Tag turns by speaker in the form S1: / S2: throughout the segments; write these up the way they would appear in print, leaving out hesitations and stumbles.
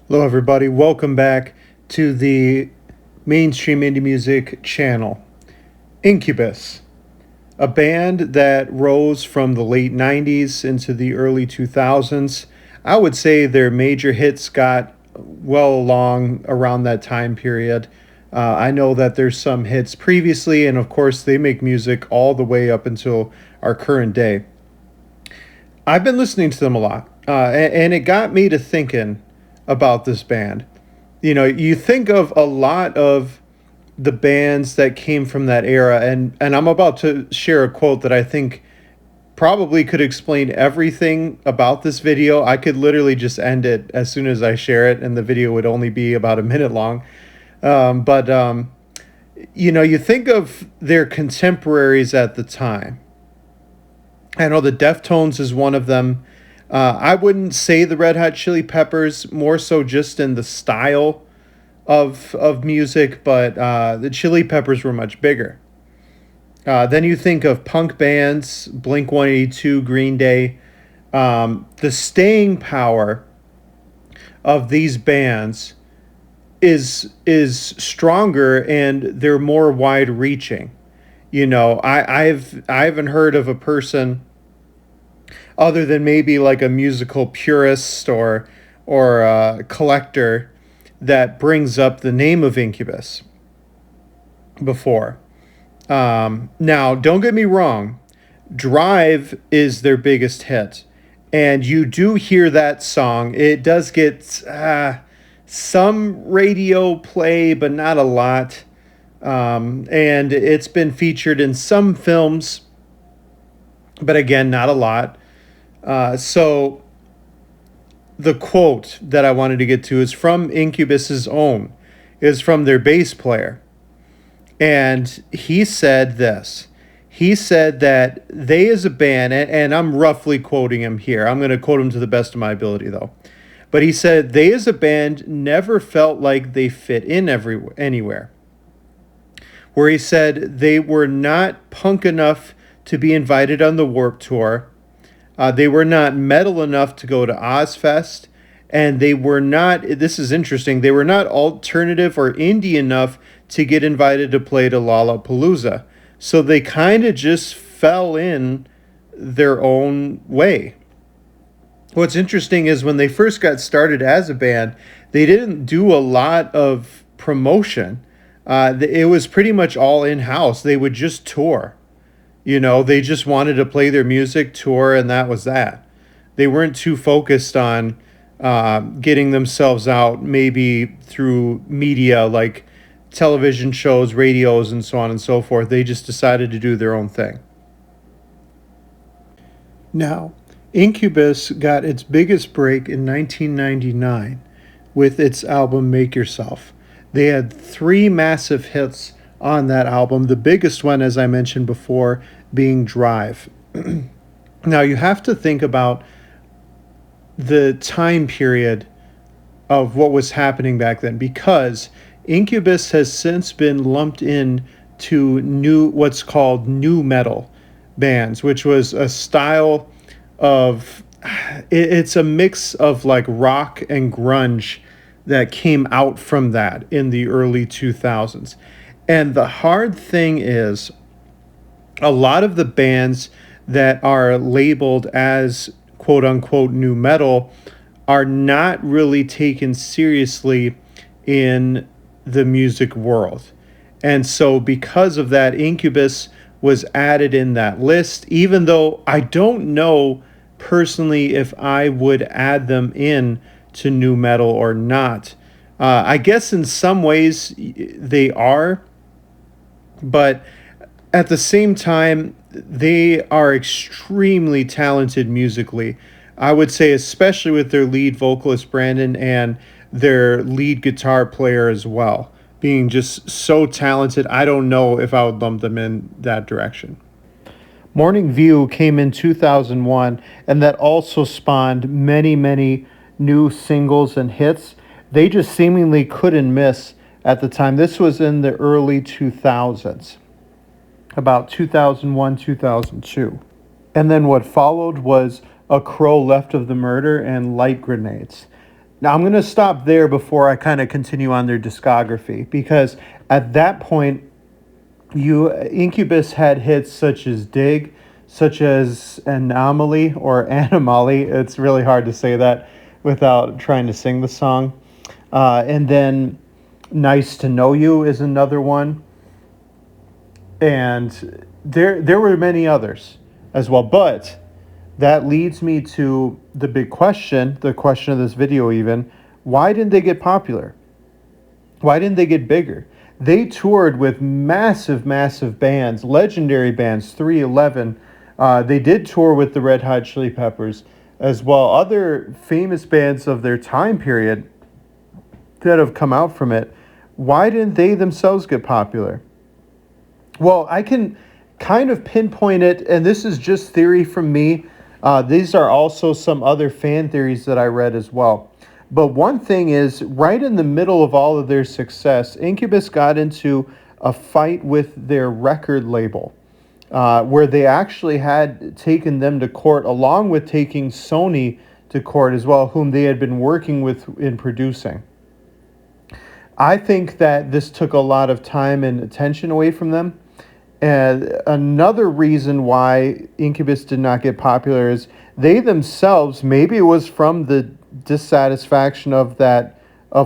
S1: Hello, everybody. Welcome back to the mainstream indie music channel. Incubus, a band that rose from the late 90s into the early 2000s. I would say their major hits got well along around that time period. I know that there's some hits previously, and of course, they make music all the way up until our current day. I've been listening to them a lot, and it got me to thinking about this band. You think of a lot of the bands that came from that era, and I'm about to share a quote that I think probably could explain everything about this video. I could literally just end it as soon as I share it, and the video would only be about a minute long. But you think of their contemporaries at the time. I know the Deftones is one of them. I wouldn't say the Red Hot Chili Peppers, more so just in the style of music, but the Chili Peppers were much bigger. Then you think of punk bands, Blink 182, Green Day. The staying power of these bands is stronger and they're more wide reaching. I haven't heard of a person other than maybe like a musical purist or a collector that brings up the name of Incubus before. Now, don't get me wrong, Drive is their biggest hit, and you do hear that song. It does get some radio play, but not a lot. And it's been featured in some films, but again, not a lot. So the quote that I wanted to get to is from Incubus's own, is from their bass player. And he said this. He said that they as a band, and I'm roughly quoting him here. I'm going to quote him to the best of my ability, though. But he said, they as a band never felt like they fit in anywhere. Where he said they were not punk enough to be invited on the Warped Tour. They were not metal enough to go to Ozfest. And they were not, this is interesting, they were not alternative or indie enough to get invited to play to Lollapalooza. So they kind of just fell in their own way. What's interesting is when they first got started as a band, they didn't do a lot of promotion. It was pretty much all in-house. They would just tour. They just wanted to play their music, tour, and that was that. They weren't too focused on getting themselves out maybe through media like television shows, radios, and so on and so forth. They just decided to do their own thing. Now, Incubus got its biggest break in 1999 with its album Make Yourself. They had 3 massive hits on that album, the biggest one, as I mentioned before, being Drive. Now, you have to think about the time period of what was happening back then, because Incubus has since been lumped in to what's called nu metal bands, which was a style of, it's a mix of like rock and grunge that came out from that in the early 2000s. And the hard thing is, a lot of the bands that are labeled as quote unquote nu metal are not really taken seriously in the music world. And so because of that, Incubus was added in that list, even though I don't know personally if I would add them in to nu metal or not. I guess in some ways they are, but at the same time, they are extremely talented musically. I would say, especially with their lead vocalist, Brandon, and their lead guitar player as well, being just so talented. I don't know if I would lump them in that direction. Morning View came in 2001, and that also spawned many, many new singles and hits. They just seemingly couldn't miss at the time. This was in the early 2000s, about 2001, 2002. And then what followed was A Crow Left of the Murder and Light Grenades. Now I'm going to stop there before I kind of continue on their discography, because at that point, Incubus had hits such as Dig, such as Anomaly or Anomaly. It's really hard to say that without trying to sing the song. And then Nice to Know You is another one. And there were many others as well. But that leads me to the big question, the question of this video even. Why didn't they get popular? Why didn't they get bigger? They toured with massive, massive bands, legendary bands, 311. They did tour with the Red Hot Chili Peppers as well. Other famous bands of their time period that have come out from it. Why didn't they themselves get popular? Well, I can kind of pinpoint it, and this is just theory from me. These are also some other fan theories that I read as well. But one thing is, right in the middle of all of their success, Incubus got into a fight with their record label, where they actually had taken them to court, along with taking Sony to court as well, whom they had been working with in producing. I think that this took a lot of time and attention away from them. And another reason why Incubus did not get popular is they themselves, maybe it was from the dissatisfaction of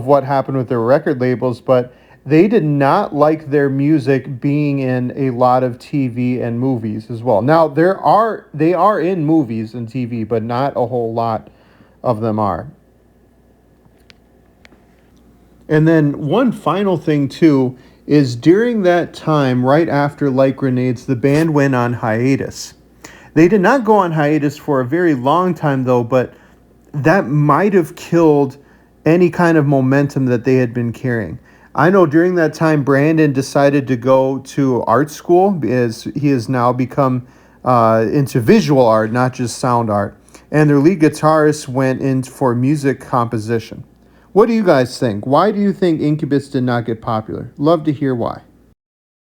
S1: what happened with their record labels, but they did not like their music being in a lot of TV and movies as well. Now they are in movies and TV, but not a whole lot of them are. And then one final thing too is during that time, right after Like Grenades, the band went on hiatus. They did not go on hiatus for a very long time though, but that might have killed any kind of momentum that they had been carrying. I know during that time, Brandon decided to go to art school, as he has now become into visual art, not just sound art. And their lead guitarist went in for music composition. What do you guys think? Why do you think Incubus did not get popular? Love to hear why.